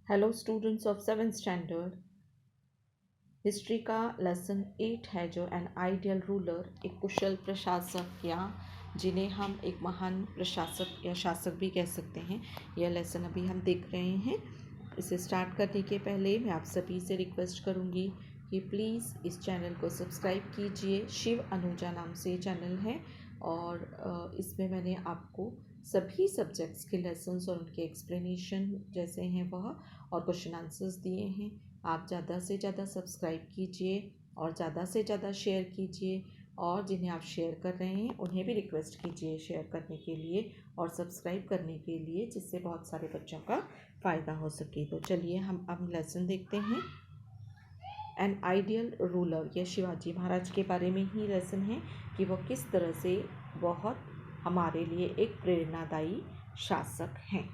Hello students of 7th standard. History का lesson 8 है जो एन आइडियल रूलर, एक कुशल प्रशासक या जिन्हें हम एक महान प्रशासक या शासक भी कह सकते हैं। यह लेसन अभी हम देख रहे हैं। इसे स्टार्ट करने के पहले मैं आप सभी से रिक्वेस्ट करूंगी कि प्लीज़ इस चैनल को सब्सक्राइब कीजिए। शिव अनुजा नाम से चैनल है और इसमें मैंने आपको सभी सब्जेक्ट्स के लेसन्स और उनके एक्सप्लेनेशन जैसे हैं वह और क्वेश्चन आंसर्स दिए हैं। आप ज़्यादा से ज़्यादा सब्सक्राइब कीजिए और ज़्यादा से ज़्यादा शेयर कीजिए और जिन्हें आप शेयर कर रहे हैं उन्हें भी रिक्वेस्ट कीजिए शेयर करने के लिए और सब्सक्राइब करने के लिए, जिससे बहुत सारे बच्चों का फ़ायदा हो सके। तो चलिए हम अब लेसन देखते हैं। एन आइडियल रूलर, यह शिवाजी महाराज के बारे में ही लेसन है कि वह किस तरह से बहुत हमारे लिए एक प्रेरणादायी शासक हैं।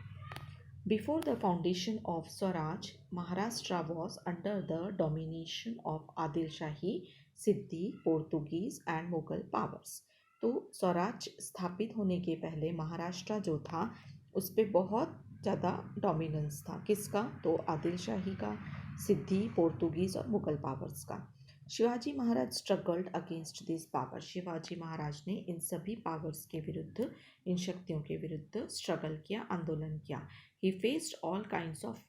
Before the foundation of Swaraj, Maharashtra was under the domination of Adil Shahi, Siddi, Portuguese and Mughal powers. तो स्वराज स्थापित होने के पहले महाराष्ट्र जो था उस पर बहुत ज़्यादा डोमिनेंस था। किसका? तो आदिल शाही का, सिद्दी, पोर्तुगीज और मुगल पावर्स का। Shivaji Maharaj struggled against this power, Shivaji Maharaj ने इन सभी पावर्स के विरुद्ध, इन शक्तियों के विरुद्ध स्ट्रगल किया, आंदोलन किया। ही faced all kinds of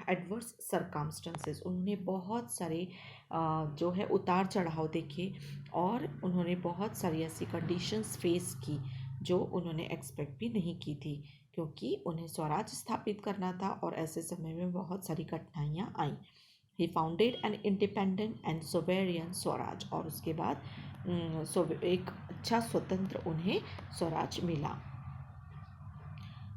adverse circumstances, उन्होंने बहुत सारे जो है उतार चढ़ाव देखे और उन्होंने बहुत सारी ऐसी कंडीशंस फेस की जो उन्होंने एक्सपेक्ट भी नहीं की थी, क्योंकि उन्हें स्वराज स्थापित करना था और ऐसे समय में बहुत सारी कठिनाइयाँ आई। He founded an independent and sovereign swaraj, और उसके बाद एक अच्छा स्वतंत्र उन्हें स्वराज मिला।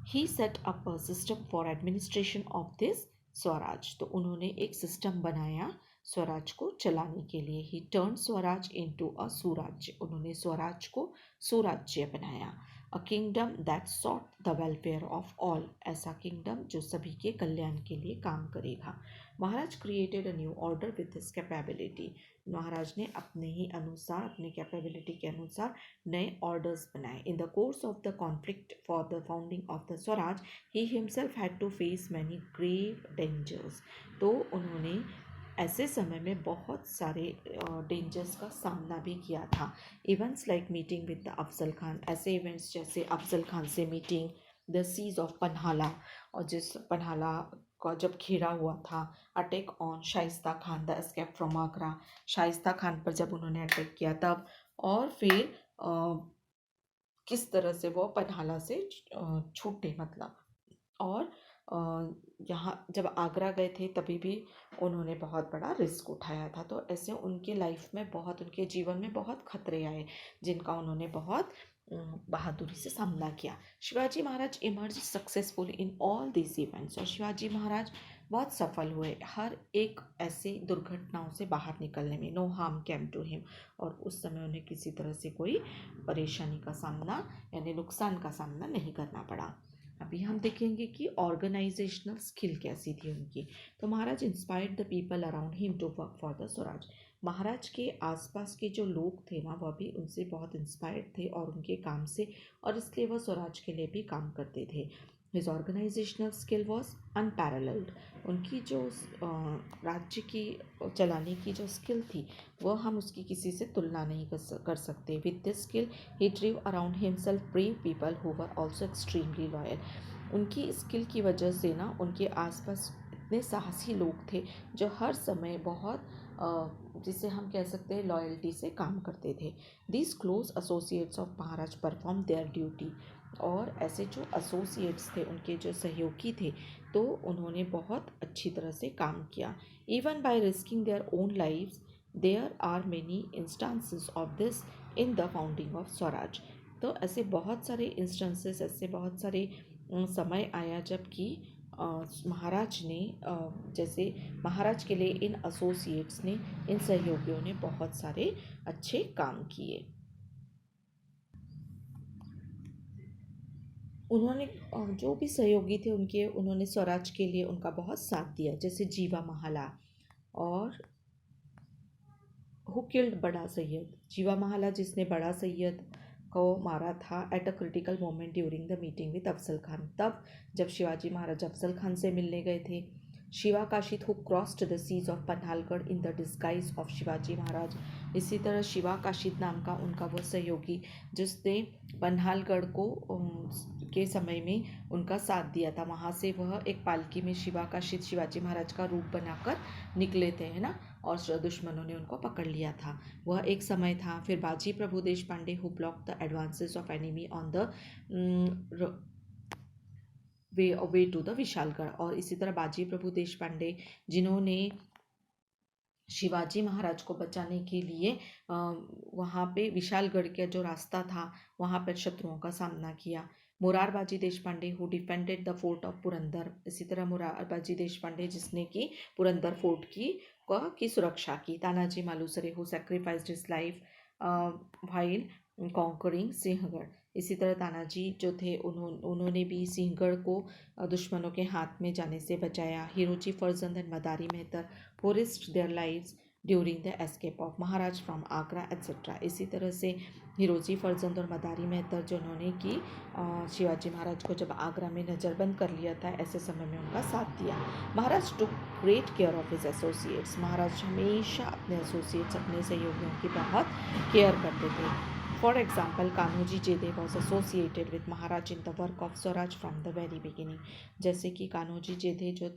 He set up a system for administration of this swaraj, तो उन्होंने एक सिस्टम बनाया स्वराज को चलाने के लिए। He turn swaraj into a surajya, उन्होंने स्वराज को सुराज्य बनाया। A kingdom that sought the welfare of all, ऐसा किंगडम जो सभी के कल्याण के लिए काम करेगा। Maharaj created a new order with his capability, Maharaj ने अपने ही अनुसार, अपने कैपेबिलिटी के अनुसार नए ऑर्डर्स बनाए। In the course of the conflict for the founding of the Swaraj, he himself had to face many grave dangers, तो उन्होंने ऐसे समय में बहुत सारे डेंजर्स का सामना भी किया था। Events like meeting with the Afzal Khan, ऐसे इवेंट्स जैसे अफजल खान से meeting, the siege of Panhala, और जिस पन्हाला का जब घेरा हुआ था, attack on Shaista Khan, the escape from Agra, Shaista Khan पर जब उन्होंने अटैक किया तब, और फिर किस तरह से वो पन्हाला से छूटे, मतलब, और यहाँ जब आगरा गए थे तभी भी उन्होंने बहुत बड़ा रिस्क उठाया था। तो ऐसे उनके लाइफ में बहुत, उनके जीवन में बहुत खतरे आए जिनका उन्होंने बहुत बहादुरी से सामना किया। Shivaji Maharaj emerge successful in all this events, और शिवाजी महाराज बहुत सफल हुए हर एक ऐसे दुर्घटनाओं से बाहर निकलने में। No harm came to him, और उस समय उन्हें किसी तरह से कोई परेशानी का सामना यानी नुकसान का सामना नहीं करना पड़ा। अभी हम देखेंगे कि ऑर्गेनाइजेशनल स्किल कैसी थी उनकी। तो Maharaj inspired the people around him to work for the Swaraj, Maharaj के आसपास के जो लोग थे ना वह भी उनसे बहुत इंस्पायर्ड थे और उनके काम से, और इसलिए वह स्वराज के लिए भी काम करते थे। His organisational skill was unparalleled, उनकी जो राज्य की चलाने की जो स्किल थी वह हम उसकी किसी से तुलना नहीं कर सकते। With this skill he ड्रीव around himself brave people who were also extremely loyal, उनकी स्किल की वजह से ना उनके आसपास इतने साहसी लोग थे जो हर समय बहुत जिसे हम कह सकते हैं लॉयल्टी से काम करते थे। These close associates of Maharaj perform there duty, और ऐसे जो एसोसिएट्स थे, उनके जो सहयोगी थे, तो उन्होंने बहुत अच्छी तरह से काम किया। Even by risking their own lives, there are many instances of this in the founding of Swaraj, तो ऐसे बहुत सारे इंस्टेंसेस, ऐसे बहुत सारे समय आया जबकि महाराज ने जैसे महाराज के लिए इन एसोसिएट्स ने, इन सहयोगियों ने बहुत सारे अच्छे काम किए। उन्होंने जो भी सहयोगी थे उनके, उन्होंने स्वराज के लिए उनका बहुत साथ दिया, जैसे जीवा महाला और हु किल्ड बड़ा सैयद, जीवा महाला जिसने बड़ा सैयद को मारा था at a critical moment during the meeting with Afzal Khan, तब जब शिवाजी महाराज अफजल खान से मिलने गए थे Shiva Kashid who crossed the siege of Panhalgad in the disguise of Shivaji Maharaj. इसी तरह शिवा काशिद नाम का उनका वो सहयोगी जिसने पन्हालगढ़ को के समय में उनका साथ दिया था, वहाँ से वह एक पालकी में शिवा काशिद शिवाजी महाराज का रूप बनाकर निकले थे, है ना, और दुश्मनों ने उनको पकड़ लिया था। वह एक समय था। फिर Baji Prabhu Deshpande who block the advances of enemy on the way to the Vishalgad. और इसी तरह बाजी प्रभु देश पांडे जिन्होंने शिवाजी महाराज को बचाने के लिए वहाँ पे विशालगढ़ का जो रास्ता था वहाँ पर शत्रुओं का सामना किया। Murarbaji Deshpande who defended the fort of Purandar. इसी तरह मुरारबाजी देशपांडे जिसने कि पुरंदर फोर्ट की सुरक्षा की। Tanaji Malusare who sacrificed his life while conquering Sinhagad. इसी तरह तानाजी जो थे उन्होंने भी सिंहगढ़ को दुश्मनों के हाथ में जाने से बचाया। Hiroji Farzand and Madari Mehtar who risked their lives during the escape of Maharaj from Agra etcetera. इसी तरह से हिरोजी फर्जंद और मदारी मेहतर जो उन्होंने कि शिवाजी महाराज को जब आगरा में नज़रबंद कर लिया था, ऐसे समय में उनका साथ दिया। Maharaj took great care of his associates. Maharaj हमेशा अपने एसोसिएट्स, अपने सहयोगियों की बहुत केयर करते थे। फॉर एग्जाम्पल, कान्होजी जेदे was associated with Maharaj in the work of Swaraj from the very beginning. जैसे कि कान्होजी जेदे जो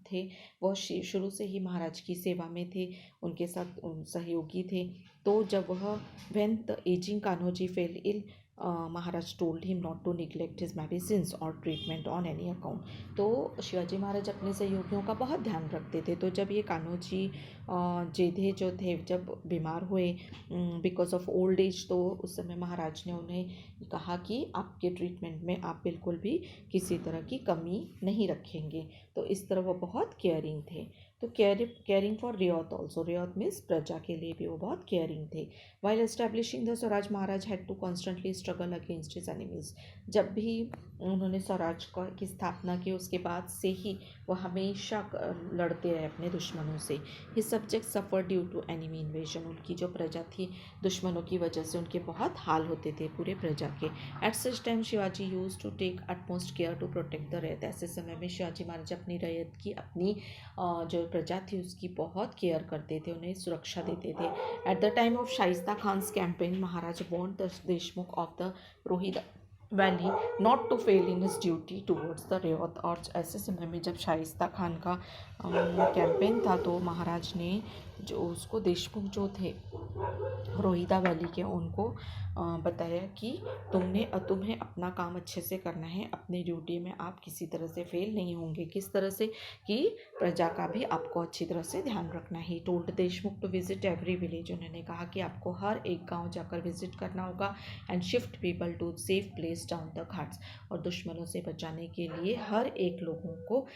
थे वह शुरू से ही महाराज की सेवा में थे, उनके साथ सहयोगी थे। तो जब वह when the ageing Kanhoji fell ill, Maharaj told him not to neglect his medicines और ट्रीटमेंट ऑन एनी अकाउंट। तो शिवाजी महाराज अपने सहयोगियों का बहुत ध्यान रखते थे। तो जब ये कान्होजी जेधे जो थे जब बीमार हुए बिकॉज ऑफ ओल्ड एज, तो उस समय महाराज ने उन्हें कहा कि आपके ट्रीटमेंट में आप बिल्कुल भी किसी तरह की कमी नहीं रखेंगे। तो इस तरह वो बहुत केयरिंग थे। तो caring for rayat also, rayat means प्रजा के लिए भी वो बहुत केयरिंग थे। While establishing the Swaraj, Maharaj had to constantly struggle against his enemies. जब भी उन्होंने स्वराज की स्थापना की उसके बाद से ही वो हमेशा लड़ते रहे अपने दुश्मनों से। His subject suffer due to enemy invasion. उनकी जो प्रजा थी दुश्मनों की वजह से उनके बहुत हाल होते थे पूरे प्रजा के। At such time Shivaji use to take utmost care to protect the raiyat. ऐसे समय में शिवाजी महाराज अपनी रैयत की, अपनी जो प्रजा थी उसकी बहुत केयर करते थे, उन्हें सुरक्षा देते थे। At the time of Shaista Khan's campaign, Maharaj want the Deshmukh of the Rohit valley not to fail in his duty towards the rayat. और ऐसे समय में जब शाइस्ता खान का कैंपेन था तो महाराज ने जो उसको देशमुख जो थे रोहिदा वैली के, उनको बताया कि तुम्हें अपना काम अच्छे से करना है, अपनी ड्यूटी में आप किसी तरह से फेल नहीं होंगे। किस तरह से कि प्रजा का भी आपको अच्छी तरह से ध्यान रखना है। Told Deshmukh to visit every village. उन्होंने कहा कि आपको हर एक गांव जाकर विजिट करना होगा। And shift people to safe place down the ghats. और दुश्मनों से बचाने के लिए हर एक लोगों को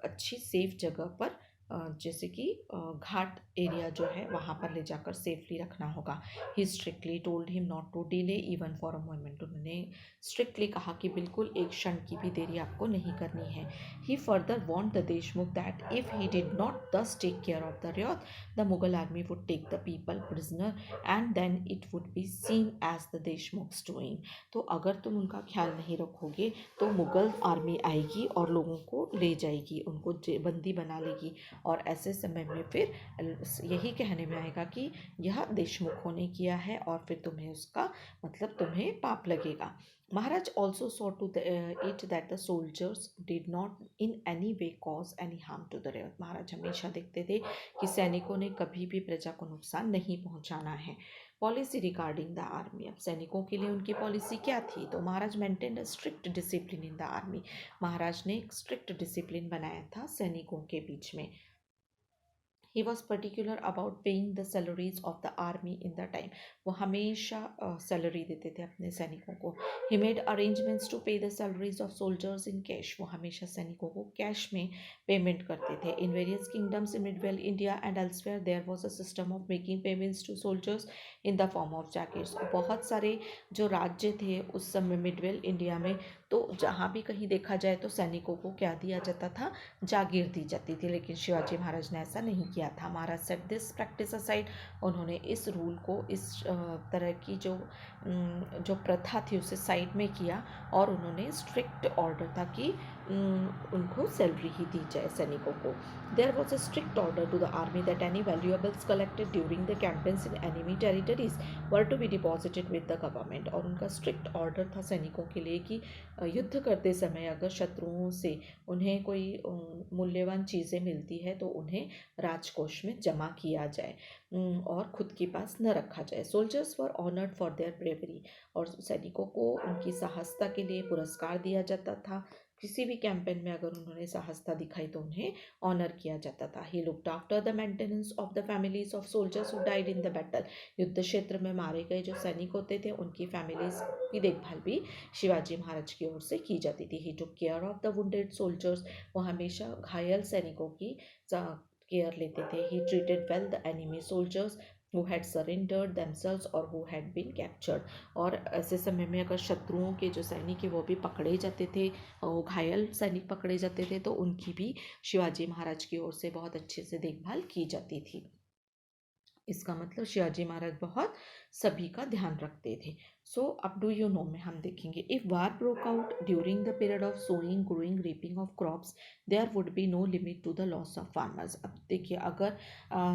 अच्छी सेफ जगह पर जैसे कि घाट एरिया जो है वहाँ पर ले जाकर सेफली रखना होगा। He strictly told him not to delay even for a moment. उन्होंने स्ट्रिक्टली कहा कि बिल्कुल एक क्षण की भी देरी आपको नहीं करनी है। He further want the Deshmukh that if he did not thus take care of the rayat, the Mughal army would take the people prisoner and then it would be seen as the Deshmukh's doing. तो अगर तुम उनका ख्याल नहीं रखोगे तो मुगल आर्मी आएगी और लोगों को ले जाएगी, उनको बंदी बना लेगी, और ऐसे समय में फिर यही कहने में आएगा कि यह देशमुखों ने किया है और फिर तुम्हें उसका मतलब तुम्हें पाप लगेगा। Maharaj also saw to it that the soldiers did not in any way cause any harm to the rayat. Maharaj हमेशा देखते थे कि सैनिकों ने कभी भी प्रजा को नुकसान नहीं पहुंचाना है। पॉलिसी रिगार्डिंग द आर्मी, अब सैनिकों के लिए उनकी पॉलिसी क्या थी? तो Maharaj maintain a strict discipline in the army. Maharaj ने एक स्ट्रिक्ट डिसिप्लिन बनाया था सैनिकों के बीच में। He was particular about paying the salaries of the army in the time. वो हमेशा सैलरी देते थे अपने सैनिकों को। He made arrangements to pay the salaries of soldiers in cash. वो हमेशा सैनिकों को कैश में पेमेंट करते थे। In various kingdoms in Midwell India and elsewhere there was a system of making payments to soldiers in the form of jackets. बहुत सारे जो राज्य थे उस समय मिडवेल इंडिया में, तो जहाँ भी कहीं देखा जाए तो सैनिकों को क्या दिया जाता था? जागीर दी जाती थी। लेकिन शिवाजी महाराज ने ऐसा नहीं किया था। महाराज सेट दिस प्रैक्टिस असाइड। उन्होंने इस रूल को, इस तरह की जो प्रथा थी उसे साइड में किया और उन्होंने स्ट्रिक्ट ऑर्डर था कि उनको सैलरी ही दी जाए सैनिकों को। There was a strict order to the army that any valuables collected during the campaigns in enemy territories were to be deposited with the government. और उनका स्ट्रिक्ट ऑर्डर था सैनिकों के लिए कि युद्ध करते समय अगर शत्रुओं से उन्हें कोई मूल्यवान चीज़ें मिलती है तो उन्हें राजकोष में जमा किया जाए और खुद के पास न रखा जाए। Soldiers were honoured for their bravery. और सैनिकों को उनकी साहसता के लिए पुरस्कार दिया जाता था। किसी भी कैंपेन में अगर उन्होंने साहसता दिखाई तो उन्हें ऑनर किया जाता था। He looked after the maintenance of the families of soldiers who died in the battle. युद्ध क्षेत्र में मारे गए जो सैनिक होते थे उनकी फैमिलीज की देखभाल भी शिवाजी महाराज की ओर से की जाती थी। He took care of the wounded soldiers. वो हमेशा घायल सैनिकों की केयर लेते थे। He treated well the enemy soldiers who had surrendered themselves or who had been captured। और ऐसे समय में अगर शत्रुओं के जो सैनिक है वो भी पकड़े जाते थे, वो घायल सैनिक पकड़े जाते थे तो उनकी भी शिवाजी महाराज की ओर से बहुत अच्छे से देखभाल की जाती थी। इसका मतलब शिवाजी महाराज बहुत सभी का ध्यान रखते थे। सो अब डू यू नो में हम देखेंगे if war broke out during the period of sowing growing reaping of crops there would be no limit to the loss of farmers. अब देखिए अगर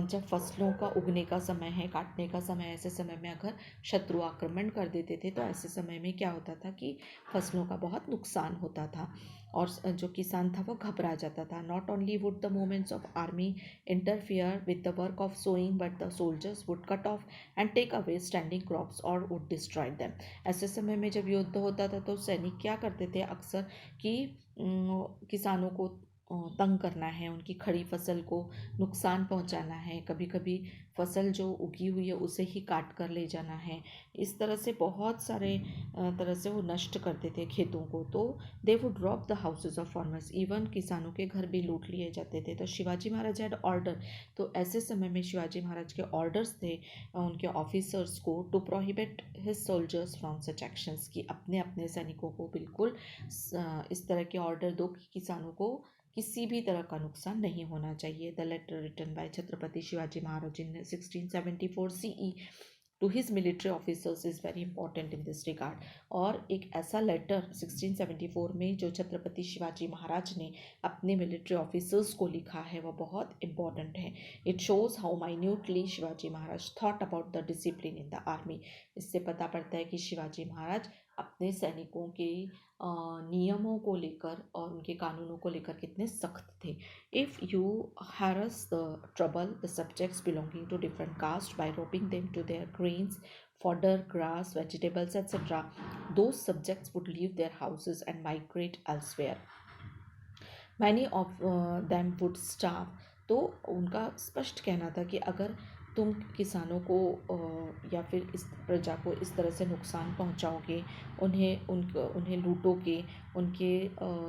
जब फसलों का उगने का समय है, काटने का समय, ऐसे समय में अगर शत्रु आक्रमण कर देते थे तो ऐसे समय में क्या होता था कि फसलों का बहुत नुकसान होता था और जो किसान था वो घबरा जाता था। Not only would the movements of army interfere with the work of sowing but the soldiers would cut off and take away standing crops और वुड डिस्ट्रॉय देम। ऐसे समय में जब युद्ध होता था तो सैनिक क्या करते थे अक्सर कि किसानों को तंग करना है, उनकी खड़ी फसल को नुकसान पहुंचाना है, कभी कभी फसल जो उगी हुई है उसे ही काट कर ले जाना है। इस तरह से बहुत सारे तरह से वो नष्ट करते थे खेतों को। तो they would rob the houses of farmers. Even किसानों के घर भी लूट लिए जाते थे। तो शिवाजी महाराज हैड ऑर्डर, तो ऐसे समय में शिवाजी महाराज के ऑर्डर्स थे उनके ऑफिसर्स को to prohibit his soldiers from such actions, कि अपने अपने सैनिकों को बिल्कुल इस तरह के ऑर्डर दो कि किसानों को किसी भी तरह का नुकसान नहीं होना चाहिए। The letter written by Chhatrapati Shivaji Maharaj in 1674 CE to his military officers is very important in this regard. और एक ऐसा लेटर 1674 में जो छत्रपति शिवाजी महाराज ने अपने मिलिट्री ऑफिसर्स को लिखा है वो बहुत इंपॉर्टेंट है। It shows how minutely Shivaji Maharaj thought about the discipline in the army. इससे पता पड़ता है कि शिवाजी महाराज अपने सैनिकों के नियमों को लेकर और उनके कानूनों को लेकर कितने सख्त थे। If you harass the trouble the subjects belonging to different caste by robbing them to their grains, fodder, grass, vegetables, etc., those subjects would leave their houses and migrate elsewhere. Many of them would starve। तो उनका स्पष्ट कहना था कि अगर तुम किसानों को या फिर इस प्रजा को इस तरह से नुकसान पहुंचाओगे, उन्हें लूटोगे, उनके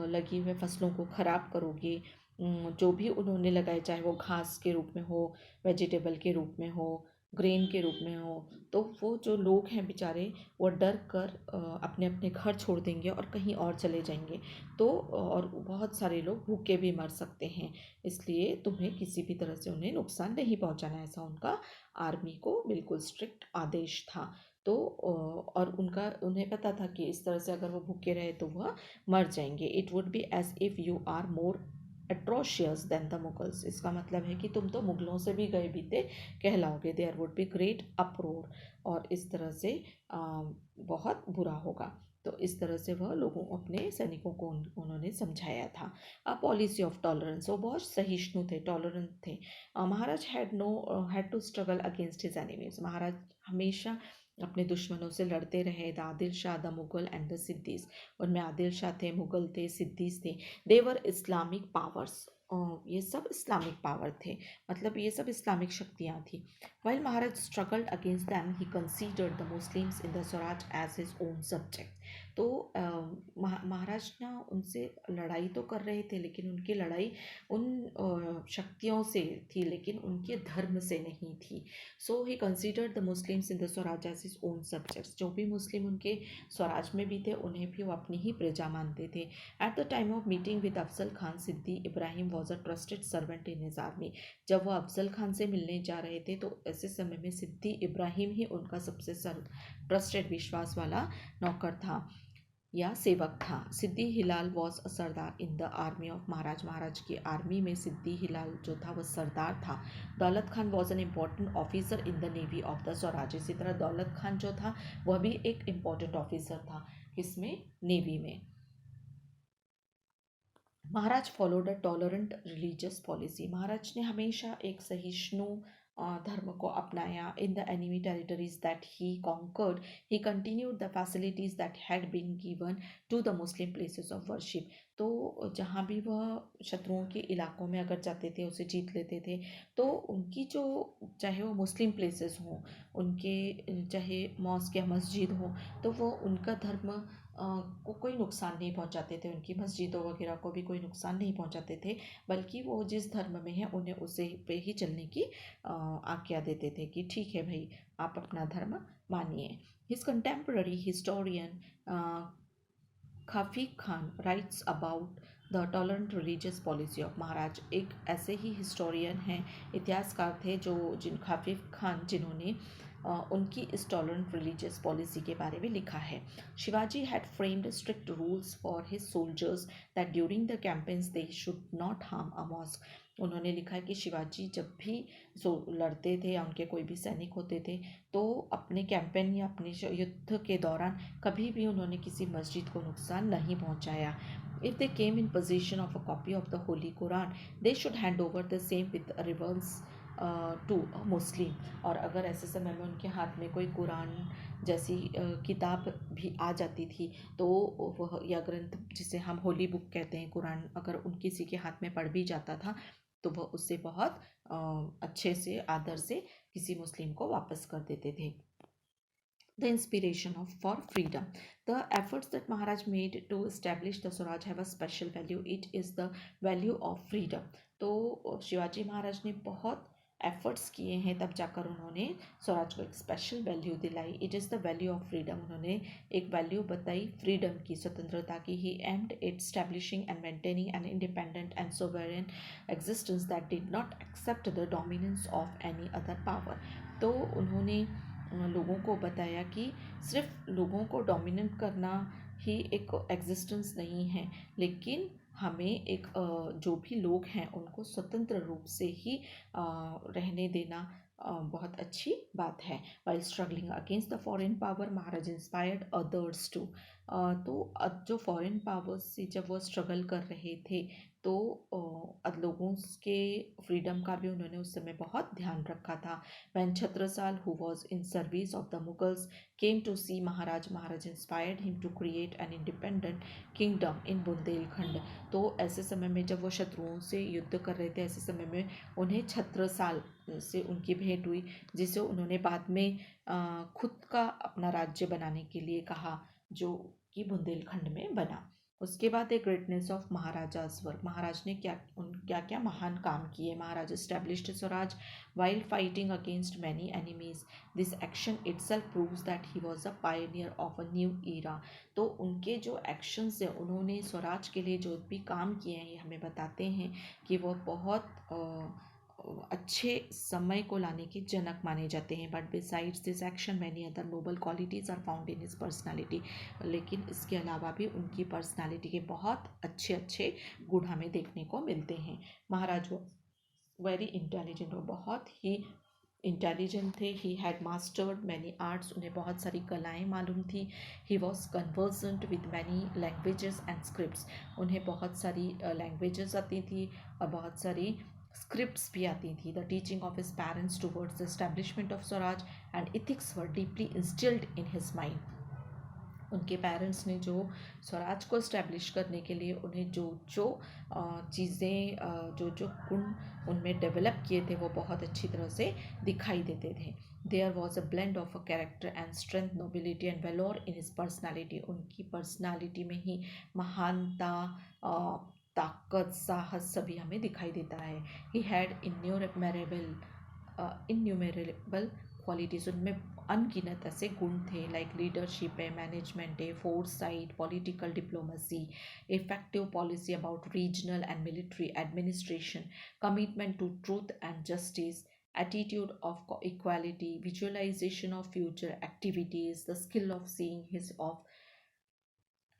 लगी हुए फसलों को ख़राब करोगे, जो भी उन्होंने लगाए चाहे वो घास के रूप में हो, वेजिटेबल के रूप में हो, ग्रेन के रूप में हो, तो वो जो लोग हैं बेचारे वो डर कर अपने अपने घर छोड़ देंगे और कहीं और चले जाएंगे। तो और बहुत सारे लोग भूखे भी मर सकते हैं, इसलिए तुम्हें किसी भी तरह से उन्हें नुकसान नहीं पहुंचाना, ऐसा उनका आर्मी को बिल्कुल स्ट्रिक्ट आदेश था। तो और उन्हें पता था कि इस तरह से अगर वो भूखे रहे तो वह मर जाएंगे। It would be as if you are more atrocious than the Mughals. इसका मतलब है कि तुम तो मुगलों से भी गए बीते कहलाओगे। There would be great uproar. और इस तरह से बहुत बुरा होगा। तो इस तरह से वह लोगों अपने सैनिकों को उन्होंने समझाया था। अ पॉलिसी ऑफ टॉलरेंस, वो बहुत सहिष्णु थे, टॉलरेंट थे। Maharaj had to struggle against his enemies. Maharaj हमेशा अपने दुश्मनों से लड़ते रहे। The Adil Shah, the Mughal and the Siddis. उनमें आदिल शाह थे, मुगल थे, सिद्दीस थे। They were Islamic powers. ये सब इस्लामिक पावर थे, मतलब ये सब इस्लामिक शक्तियाँ थी। While Maharaj struggled against them he considered the Muslims in the Swaraj as his own subject. तो महाराज ना उनसे लड़ाई तो कर रहे थे लेकिन उनकी लड़ाई उन शक्तियों से थी लेकिन उनके धर्म से नहीं थी। So he considered the Muslims in the Swaraj as his own subjects. जो भी मुस्लिम उनके स्वराज में भी थे उन्हें भी वो अपनी ही प्रजा मानते थे। At the time of meeting with Afzal Khan, Siddi Ibrahim was a trusted servant in his army. जब वो अफजल खान से मिलने जा रहे थे तो ऐसे समय में सिद्दी इब्राहिम ही उनका सबसे ट्रस्टेड विश्वास वाला नौकर था। या सेवक था। Siddi Hilal was a sardar in the army of Maharaj. Maharaj की आर्मी में सिद्दी हिलाल जो था वह सरदार था। दौलत Khan was an important officer in the navy of the Swaraj. इसी तरह दौलत खान जो था वह भी एक इम्पॉर्टेंट ऑफिसर था, किसमें, नेवी में। Maharaj followed a tolerant religious policy. Maharaj ने हमेशा एक सहिष्णु धर्म को अपनाया। In the enemy territories that he conquered he continued the facilities that had been given to the Muslim places of worship. तो जहाँ भी वह शत्रुओं के इलाकों में अगर जाते थे, उसे जीत लेते थे, तो उनकी जो, चाहे वो मुस्लिम प्लेसेस हों, उनके चाहे मॉस्क या मस्जिद हो, तो वो उनका धर्म को कोई नुकसान नहीं पहुंचाते थे, उनकी मस्जिदों वगैरह को भी कोई नुकसान नहीं पहुंचाते थे, बल्कि वो जिस धर्म में है उन्हें उसे पे ही चलने की आज्ञा देते थे कि ठीक है भाई, आप अपना धर्म मानिए। His contemporary historian Khafi Khan writes about the tolerant religious policy of Maharaj. एक ऐसे ही हिस्टोरियन हैं, इतिहासकार थे, जो खफीक खान, जिन्होंने उनकी इस टॉलरेंट रिलीजियस पॉलिसी के बारे में लिखा है। Shivaji had framed strict rules for his soldiers that during the campaigns they should not harm a mosque. उन्होंने लिखा है कि शिवाजी जब भी लड़ते थे या उनके कोई भी सैनिक होते थे, तो अपने कैंपेन या अपने युद्ध के दौरान कभी भी उन्होंने किसी मस्जिद को नुकसान नहीं पहुंचाया। If they came in position of a copy of the holy Quran, they should hand over the same with reverence to Muslim. और अगर ऐसे समय में उनके हाथ में कोई कुरान जैसी किताब भी आ जाती थी, तो वह, या ग्रंथ जिसे हम होली बुक कहते हैं, कुरान अगर उन किसी के हाथ में पड़ भी जाता था, तो वह उससे बहुत अच्छे से, आदर से किसी मुस्लिम को वापस कर देते थे। The inspiration of for freedom. The efforts that Maharaj made to establish the Swaraj have a special value. It is the value of freedom. तो शिवाजी महाराज ने बहुत एफर्ट्स किए हैं, तब जाकर उन्होंने स्वराज को एक स्पेशल वैल्यू दिलाई। It is the value of freedom. उन्होंने एक वैल्यू बताई फ्रीडम की, स्वतंत्रता की। He aimed at establishing and maintaining an independent and sovereign existence that did not accept the dominance of any other power. तो उन्होंने लोगों को बताया कि सिर्फ लोगों को डोमिनेट करना ही एक एग्जिस्टेंस नहीं है, लेकिन हमें एक जो भी लोग हैं उनको स्वतंत्र रूप से ही रहने देना बहुत अच्छी बात है। While struggling against the foreign power, Maharaj inspired others too. तो जो फॉरेन पावर्स से जब वो स्ट्रगल कर रहे थे, तो लोगों के फ्रीडम का भी उन्होंने उस समय बहुत ध्यान रखा था। When Chhatrasal, who was in service of the Mughals, came to see Maharaj, Maharaj inspired him to create an independent kingdom in Bundelkhand. तो ऐसे समय में जब वो शत्रुओं से युद्ध कर रहे थे, ऐसे समय में उन्हें छत्रसाल से उनकी भेंट हुई, जिसे उन्होंने बाद में खुद का अपना राज्य बनाने के लिए कहा, जो कि बुंदेलखंड में बना। उसके बाद एक greatness of Maharaja's work. Maharaj ने क्या क्या महान काम किए। Maharaj established swaraj while fighting against many enemies. This action itself proves that he was a pioneer of a new era. तो उनके जो एक्शंस हैं, उन्होंने स्वराज के लिए जो भी काम किए हैं, ये हमें बताते हैं कि वह बहुत अच्छे समय को लाने के जनक माने जाते हैं। But besides this action many other noble qualities are found in his personality. लेकिन इसके अलावा भी उनकी पर्सनैलिटी के बहुत अच्छे अच्छे गुण हमें देखने को मिलते हैं। महाराज वेरी इंटेलिजेंट, वो बहुत ही इंटेलिजेंट थे। He had mastered many arts, उन्हें बहुत सारी कलाएं मालूम थी। He was conversant with many languages and scripts, उन्हें बहुत सारी लैंग्वेजेस आती थी और बहुत सारी स्क्रिप्ट्स भी आती थी। The teaching of his parents towards the establishment of Swaraj and ethics were deeply instilled in his mind. उनके पेरेंट्स ने जो स्वराज को इस्टेब्लिश करने के लिए उन्हें जो जो चीज़ें, जो जो गुण उनमें डेवलप किए थे, वो बहुत अच्छी तरह से दिखाई देते थे। There was a blend of a character and strength, nobility and valour in his personality. उनकी पर्सनैलिटी में ही महानता, ताकत, साहस सभी हमें दिखाई देता है। ही हैड इन्यूमरेबल क्वालिटीज़, उनमें अनगिनत ऐसे गुण थे, लाइक लीडरशिप है, मैनेजमेंट है, foresight, political diplomacy, effective policy about regional and military administration, commitment to truth and justice, attitude of equality, visualization of future activities, the skill of seeing his of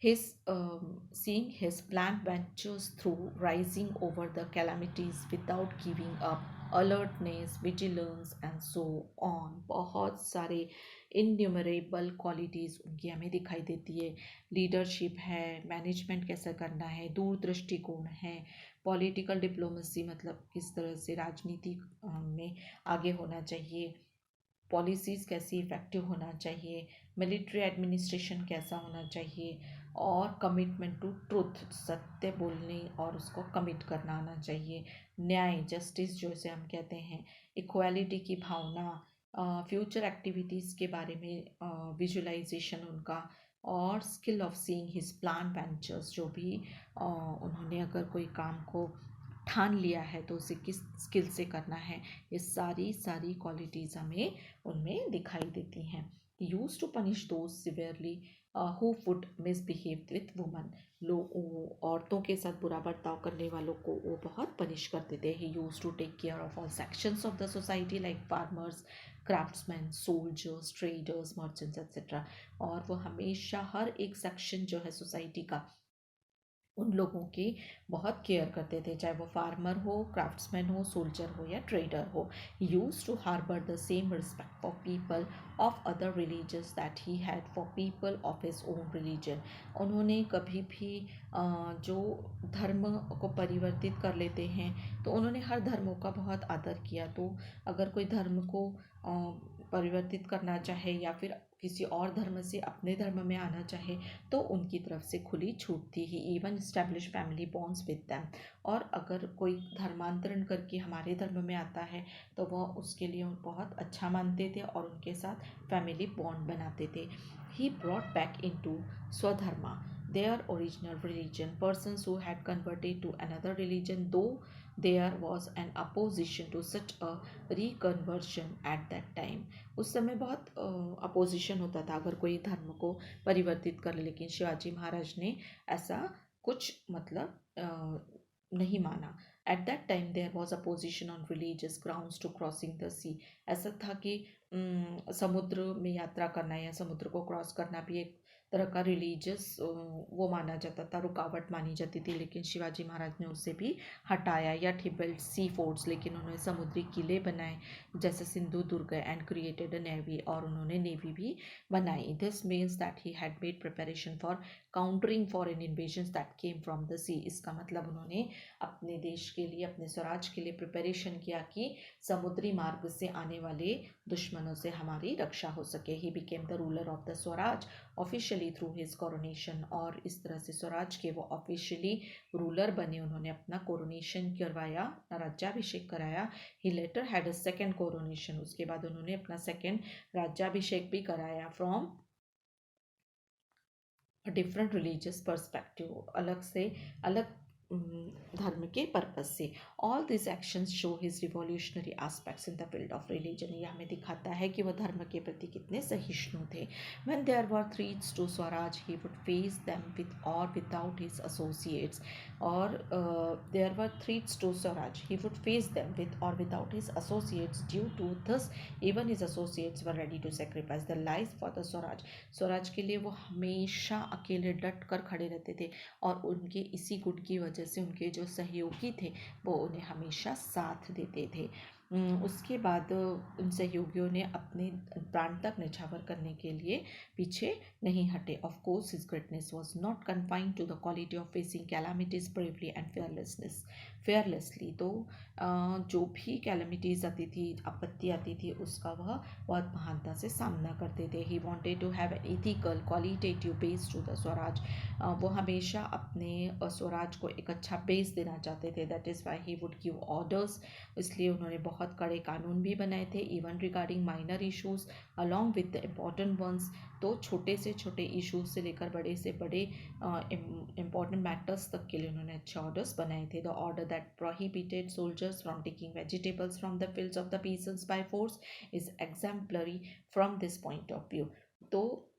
Seeing his planned ventures through, rising over the calamities without giving up, alertness, vigilance and so on, बहुत सारे innumerable qualities उनकी हमें दिखाई देती है। Leadership है, management कैसा करना है, दूरदृष्टिकोण है, पॉलिटिकल डिप्लोमेसी मतलब किस तरह से राजनीति में आगे होना चाहिए, पॉलिसीज़ कैसी इफ़ेक्टिव होना चाहिए, मिलिट्री एडमिनिस्ट्रेशन कैसा होना चाहिए, और कमिटमेंट टू ट्रुथ, सत्य बोलने और उसको कमिट करना आना चाहिए, न्याय जस्टिस जो इसे हम कहते हैं, इक्वालिटी की भावना, फ्यूचर एक्टिविटीज़ के बारे में विजुअलाइजेशन उनका, और skill of seeing his plan ventures, जो भी उन्होंने अगर कोई काम को ठान लिया है तो उसे किस स्किल से करना है, ये सारी सारी क्वालिटीज़ हमें उनमें दिखाई देती हैं। He use to punish those severely who would misbehave with woman, लोग औरतों के साथ बुरा बर्ताव करने वालों को वो बहुत पनिश करते थे। He use to take care of all sections of the society like farmers, craftsman, soldiers, traders, merchants etcetera. और वो हमेशा हर एक सेक्शन जो है सोसाइटी का उन लोगों की बहुत केयर करते थे, चाहे वो फार्मर हो, क्राफ्ट्समैन हो, सोल्जर हो या ट्रेडर हो। Use to harbour the same respect for people of other religions that he had for people of his own religion. उन्होंने कभी भी जो धर्म को परिवर्तित कर लेते हैं तो उन्होंने हर धर्मों का बहुत आदर किया। तो अगर कोई धर्म को परिवर्तित करना चाहे या फिर किसी और धर्म से अपने धर्म में आना चाहे तो उनकी तरफ से खुली छूट थी। He even establish family bonds with them. और अगर कोई धर्मांतरण करके हमारे धर्म में आता है तो वह उसके लिए बहुत अच्छा मानते थे और उनके साथ फैमिली बॉन्ड बनाते थे। He brought back into swadharma their original religion persons who had converted to another religion, though there was an opposition to such a reconversion at that time। उस समय बहुत अपोजिशन होता था अगर कोई धर्म को परिवर्तित कर ले, लेकिन शिवाजी महाराज ने ऐसा कुछ मतलब नहीं माना। At that time there was opposition on religious grounds to crossing the sea. ऐसा था कि समुद्र में यात्रा करना या समुद्र को क्रॉस करना भी एक तरह का रिलीजियस वो माना जाता था, रुकावट मानी जाती थी। लेकिन शिवाजी महाराज ने उसे भी हटाया। या ही बिल्ट सी फोर्ट्स, लेकिन उन्होंने समुद्री किले बनाए जैसे Sindhu Durg and created a navy, और उन्होंने नेवी भी बनाई। This means that he had made preparation for countering foreign invasions that came from the sea. इसका मतलब उन्होंने अपने देश के लिए, अपने स्वराज के लिए प्रिपरेशन किया कि समुद्री मार्ग से आने वाले दुश्मनों से हमारी रक्षा हो सके। He became the ruler of the Swaraj officially through his coronation, और इस तरह से स्वराज के वो ऑफिशियली रूलर बने। उन्होंने अपना कोरोनेशन करवाया, राज्याभिषेक कराया। He later had a second coronation, उसके बाद उन्होंने अपना सेकेंड राज्याभिषेक भी कराया फ्रॉम डिफरेंट रिलीजियस पर्सपेक्टिव, अलग से अलग धर्म के पर्पज से। All this actions show his revolutionary aspects in the field of religion. ये हमें दिखाता है कि वह धर्म के प्रति कितने सहिष्णु थे। When there were threats to swaraj he would face them with or without his associates. और there were threats to swaraj he would face them with or without his associates due to this even his associates were ready to sacrifice the life for the swaraj. स्वराज के लिए वो हमेशा अकेले डट कर खड़े रहते थे, और उनके इसी गुण की वजह से उनके जो सहयोगी थे वो उन्हें हमेशा साथ देते थे। उसके बाद उन सहयोगियों ने अपने प्राण तक निछावर करने के लिए पीछे नहीं हटे। Of course his greatness was not confined to the quality of facing calamities bravely and fearlessly. तो जो भी कैलामिटीज़ आती थी, आपत्ति आती थी, उसका वह बहुत महानता से सामना करते थे। He wanted to have ethical qualitative base to the Swaraj. वो हमेशा अपने स्वराज को एक अच्छा बेस देना चाहते थे। That is why he would give orders, इसलिए उन्होंने बहुत कड़े कानून भी बनाए थे। Even regarding minor issues along with the important once, तो छोटे से छोटे इशूज़ से लेकर बड़े से बड़े इम्पॉर्टेंट मैटर्स तक के लिए उन्होंने अच्छे ऑर्डर्स बनाए थे। The order that prohibited soldiers from taking vegetables from the fields of the peasants by force is exemplary from this point of view. तो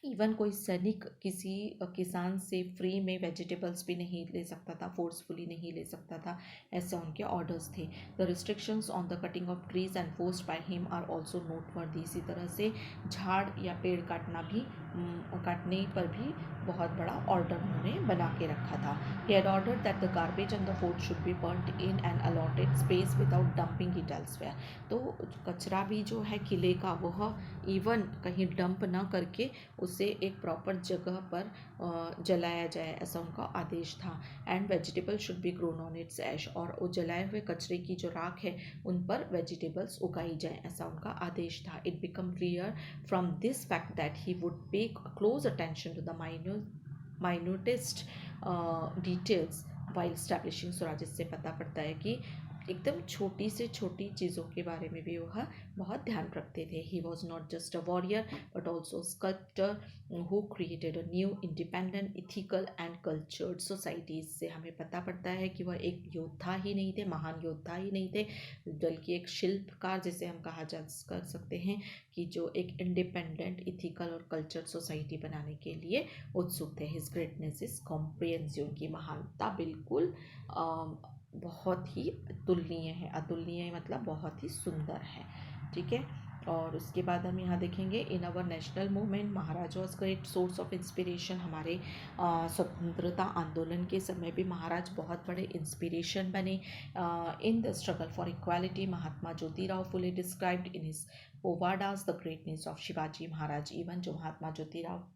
इवन कोई सैनिक किसी किसान से फ्री में वेजिटेबल्स भी नहीं ले सकता था, फोर्सफुली नहीं ले सकता था, ऐसे उनके ऑर्डर्स थे। The restrictions on the cutting of trees and forced by him are also noteworthy. इसी तरह से झाड़ या पेड़ काटना भी काटने पर भी बहुत बड़ा ऑर्डर उन्होंने बना के रखा था। He had ordered that the garbage on the fort should be burned in an allotted space without dumping it elsewhere. तो कचरा भी जो है किले का वह इवन कहीं डंप ना करके उसे एक प्रॉपर जगह पर जलाया जाए, ऐसा उनका आदेश था। And vegetable should be grown on its ash, और वो जलाए हुए कचरे की जो राख है उन पर वेजिटेबल्स उगाई जाए, ऐसा उनका आदेश था। It become clear from this fact that he would pay close attention to the minutest details while establishing swaraj. इससे पता पड़ता है कि एकदम छोटी से छोटी चीज़ों के बारे में भी वह बहुत ध्यान रखते थे। He was not just a warrior but also sculptor who created a new independent ethical and cultured societies. से हमें पता पड़ता है कि वह एक योद्धा ही नहीं थे, महान योद्धा ही नहीं थे, बल्कि एक शिल्पकार जिसे हम कहा जा कर सकते हैं कि जो एक इंडिपेंडेंट इथिकल और कल्चर सोसाइटी बनाने के लिए उत्सुक थे। हिज ग्रेटनेस इज कॉम्प्रिहेंसिव, उनकी महानता बिल्कुल बहुत ही अतुलनीय है। अतुलनीय मतलब बहुत ही सुंदर है, ठीक है। और उसके बाद हम यहाँ देखेंगे in our national movement Maharaj was great source of inspiration. हमारे स्वतंत्रता आंदोलन के समय भी महाराज बहुत बड़े इंस्पिरेशन बने। In the struggle for equality Mahatma Jyotirao Phule described in his powadas the greatness of Shivaji Maharaj. Even जो महात्मा ज्योतिराव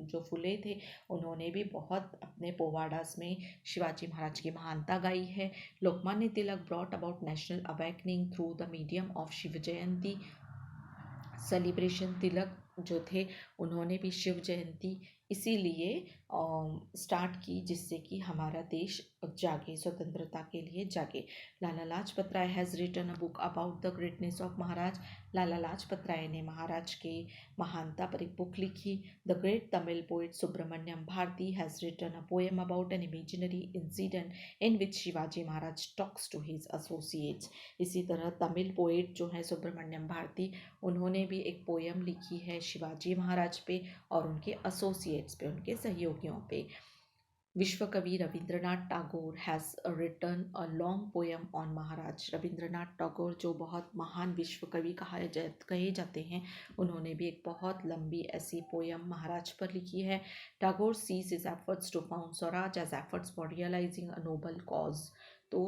जो फुले थे उन्होंने भी बहुत अपने पोवाडास में शिवाजी महाराज की महानता गाई है। Lokmanya Tilak brought about national awakening through the medium of Shiv Jayanti celebration. Tilak जो थे उन्होंने भी शिव जयंती इसीलिए स्टार्ट की जिससे कि हमारा देश जागे, स्वतंत्रता के लिए जागे। Lala Lajpat Rai has written a book about the greatness of Maharaj. Lala Lajpat Rai ने महाराज के महानता पर एक बुक लिखी। The great Tamil poet Subramania Bharati has written a poem about an imaginary incident in which Shivaji Maharaj talks to his associates. इसी तरह तमिल पोइट जो है सुब्रमण्यम भारती, उन्होंने भी एक पोएम लिखी है शिवाजी महाराज पे और उनके एसोसिएट्स पे, उनके सहयोगियों पे। विश्व कवि Rabindranath Tagore has written a long poem on Maharaj. Rabindranath Tagore जो बहुत महान विश्व कवि कहे जाते हैं, उन्होंने भी एक बहुत लंबी ऐसी पोएम महाराज पर लिखी है। Tagore sees his efforts to found Swaraj as efforts for realising a noble cause. तो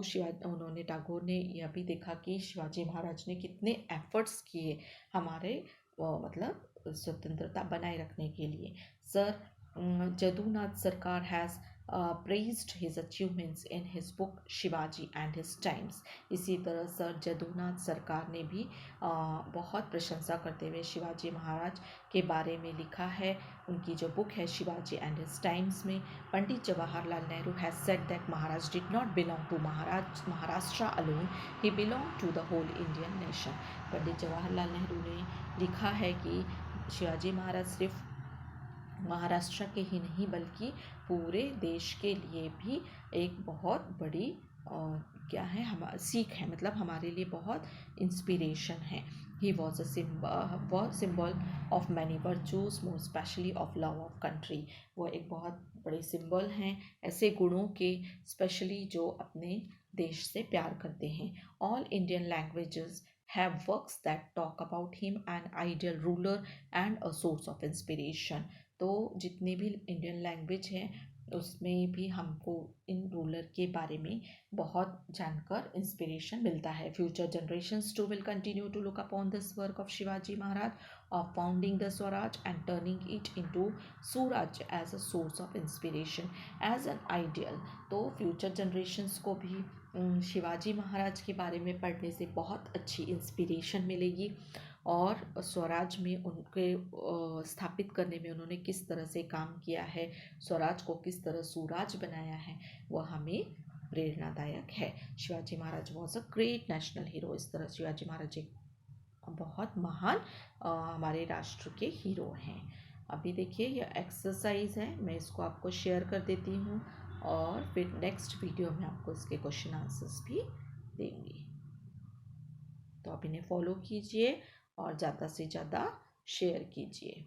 उन्होंने टैगोर ने यह भी देखा कि शिवाजी महाराज ने कितने एफर्ट्स किए हमारे मतलब स्वतंत्रता बनाए रखने के लिए। सर जदुनाथ सरकार has praised his achievements in his book Shivaji and his times। इसी तरह सर जदुनाथ सरकार ने भी बहुत प्रशंसा करते हुए शिवाजी महाराज के बारे में लिखा है। उनकी जो बुक है शिवाजी एंड हिज टाइम्स में Pandit Jawaharlal Nehru has said that Maharaj did not belong to Maharashtra alone, he belong to the whole Indian nation. Pandit Jawaharlal Nehru ने लिखा है कि शिवाजी महाराज सिर्फ महाराष्ट्र के ही नहीं बल्कि पूरे देश के लिए भी एक बहुत बड़ी क्या है सीख है, मतलब हमारे लिए बहुत इंस्पिरेशन है। He was symbol of many virtues more specially of love of country. वो एक बहुत बड़े सिंबल हैं ऐसे गुणों के, स्पेशली जो अपने देश से प्यार करते हैं। All Indian languages have works that talk about him, an ideal ruler and a source of inspiration। तो जितनी भी इंडियन लैंग्वेज हैं उसमें भी हमको इन रूलर के बारे में बहुत जानकर इंस्पिरेशन मिलता है। Future generations too will continue to look upon this work of Shivaji Maharaj of founding the Swaraj and turning it into Swaraj as a source of inspiration as an ideal. तो फ्यूचर जनरेशंस को भी शिवाजी महाराज के बारे में पढ़ने से बहुत अच्छी इंस्पिरेशन मिलेगी और स्वराज में उनके स्थापित करने में उन्होंने किस तरह से काम किया है, स्वराज को किस तरह सुराज बनाया है, वह हमें प्रेरणादायक है। Shivaji Maharaj was a great national hero. इस तरह शिवाजी महाराज एक बहुत महान हमारे राष्ट्र के हीरो हैं। अभी देखिए यह एक्सरसाइज है, मैं इसको आपको शेयर कर देती हूँ और फिर नेक्स्ट वीडियो में आपको इसके क्वेश्चन आंसर्स भी देंगी। तो आप इन्हें फॉलो कीजिए और ज़्यादा से ज़्यादा शेयर कीजिए।